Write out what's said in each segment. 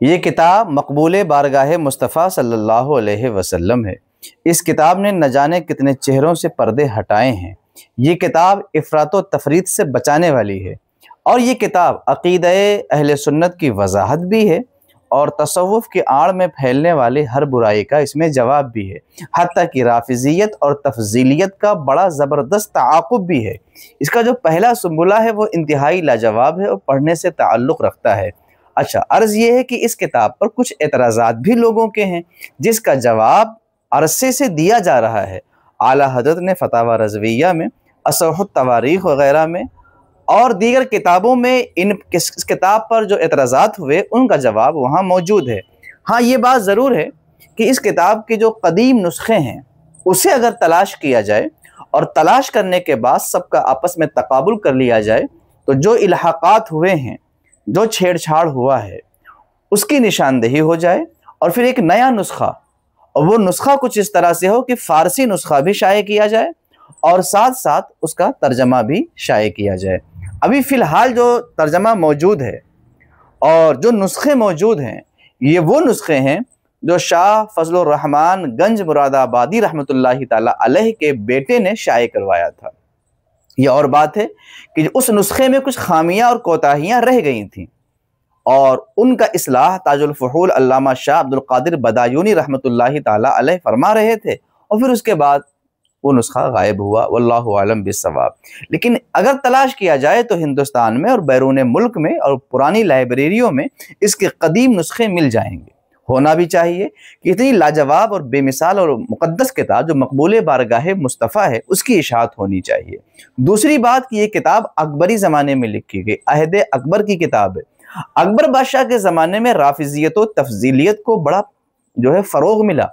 یہ کتاب مقبول بارگاہ مصطفیٰ صلی اللہ علیہ وسلم ہے۔ اس کتاب نے نہ جانے کتنے چہروں سے پردے ہٹائے ہیں۔ یہ کتاب افراط و تفریط سے بچانے والی ہے، اور یہ کتاب عقیدہ اہل سنت کی وضاحت بھی ہے، اور تصوف کی آڑ میں پھیلنے والے ہر برائی کا اس میں جواب بھی ہے، حتیٰ کہ رافضیت اور تفضیلیت کا بڑا زبردست تعاقب بھی ہے۔ اس کا جو پہلا سنبلہ ہے وہ انتہائی لاجواب ہے اور پڑھنے سے تعلق رکھتا ہے۔ اچھا، عرض یہ ہے کہ اس کتاب پر کچھ اعتراضات بھی لوگوں کے ہیں، جس کا جواب عرصے سے دیا جا رہا ہے۔ اعلیٰ حضرت نے فتاوی رضویہ میں، اصح التواریخ وغیرہ میں اور دیگر کتابوں میں اس کتاب پر جو اعتراضات ہوئے ان کا جواب وہاں موجود ہے۔ ہاں، یہ بات ضرور ہے کہ اس کتاب کے جو قدیم نسخے ہیں اسے اگر تلاش کیا جائے اور تلاش کرنے کے بعد سب کا آپس میں تقابل کر لیا جائے تو جو الحاقات ہوئے ہیں، جو چھیڑ چھاڑ ہوا ہے، اس کی نشاندہی ہو جائے، اور پھر ایک نیا نسخہ، اور وہ نسخہ کچھ اس طرح سے ہو کہ فارسی نسخہ بھی شائع کیا جائے اور ساتھ ساتھ اس کا ترجمہ بھی شائع کیا جائے۔ ابھی فی الحال جو ترجمہ موجود ہے اور جو نسخے موجود ہیں، یہ وہ نسخے ہیں جو شاہ فضل الرحمن گنج مراد آبادی رحمۃ اللہ تعالی علیہ کے بیٹے نے شائع کروایا تھا۔ یہ اور بات ہے کہ اس نسخے میں کچھ خامیاں اور کوتاہیاں رہ گئی تھیں، اور ان کا اصلاح تاج الفحول علامہ شاہ عبد القادر بدایونی رحمۃ اللہ تعالی علیہ فرما رہے تھے، اور پھر اس کے بعد وہ نسخہ غائب ہوا، واللہ عالم بالصواب۔ لیکن اگر تلاش کیا جائے تو ہندوستان میں اور بیرون ملک میں اور پرانی لائبریریوں میں اس کے قدیم نسخے مل جائیں گے۔ ہونا بھی چاہیے کہ اتنی لاجواب اور بے مثال اور مقدس کتاب جو مقبول بارگاہ مصطفیٰ ہے اس کی اشاعت ہونی چاہیے۔ دوسری بات کہ یہ کتاب اکبری زمانے میں لکھی گئی، عہد اکبر کی کتاب ہے۔ اکبر بادشاہ کے زمانے میں رافضیت و تفضیلیت کو بڑا فروغ ملا،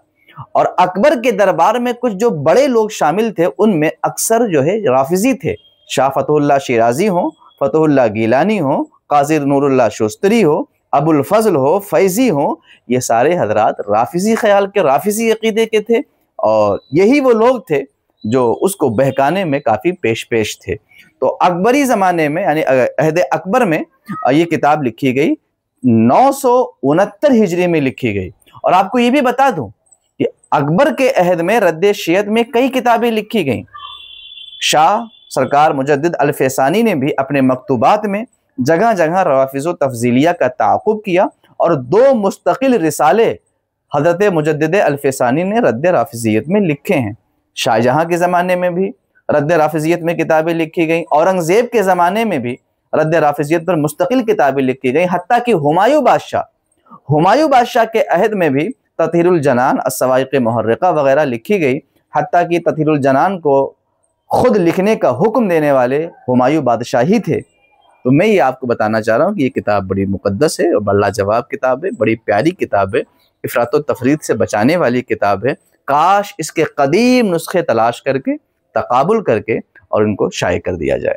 اور اکبر کے دربار میں کچھ جو بڑے لوگ شامل تھے ان میں اکثر رافضی تھے۔ شاہ فتح اللہ شیرازی ہوں، فتح اللہ گیلانی ہوں، قاضی نور اللہ شوستری ہو، ابو الفضل ہو، فیضی ہوں، یہ سارے حضرات رافضی خیال کے، رافضی عقیدے کے تھے، اور یہی وہ لوگ تھے جو اس کو بہکانے میں کافی پیش تھے۔ تو اکبری زمانے میں یعنی عہد اکبر میں یہ کتاب لکھی گئی، 969 ہجری میں لکھی گئی۔ اور آپ کو یہ بھی بتا دوں کہ اکبر کے عہد میں رد شیعت میں کئی کتابیں لکھی گئیں۔ شاہ سرکار مجدد الفسانی نے بھی اپنے مکتوبات میں جگہ جگہ روافض و تفضیلیہ کا تعاقب کیا، اور 2 مستقل رسالے حضرت مجدد الفسانی نے رد رافضیت میں لکھے ہیں۔ شاہ جہاں کے زمانے میں بھی رد رافضیت میں کتابیں لکھی گئیں، اورنگزیب کے زمانے میں بھی رد رافضیت پر مستقل کتابیں لکھی گئیں، حتیٰ کہ ہمایوں بادشاہ کے عہد میں بھی تطہیر الجنان، الصواعق محرقہ وغیرہ لکھی گئی، حتیٰ کہ تطہیر الجنان کو خود لکھنے کا حکم دینے والے ہمایوں بادشاہ ہی تھے۔ تو میں یہ آپ کو بتانا چاہ رہا ہوں کہ یہ کتاب بڑی مقدس ہے اور بڑا جواب کتاب ہے، بڑی پیاری کتاب ہے، افراط و تفریط سے بچانے والی کتاب ہے۔ کاش اس کے قدیم نسخے تلاش کر کے، تقابل کر کے اور ان کو شائع کر دیا جائے۔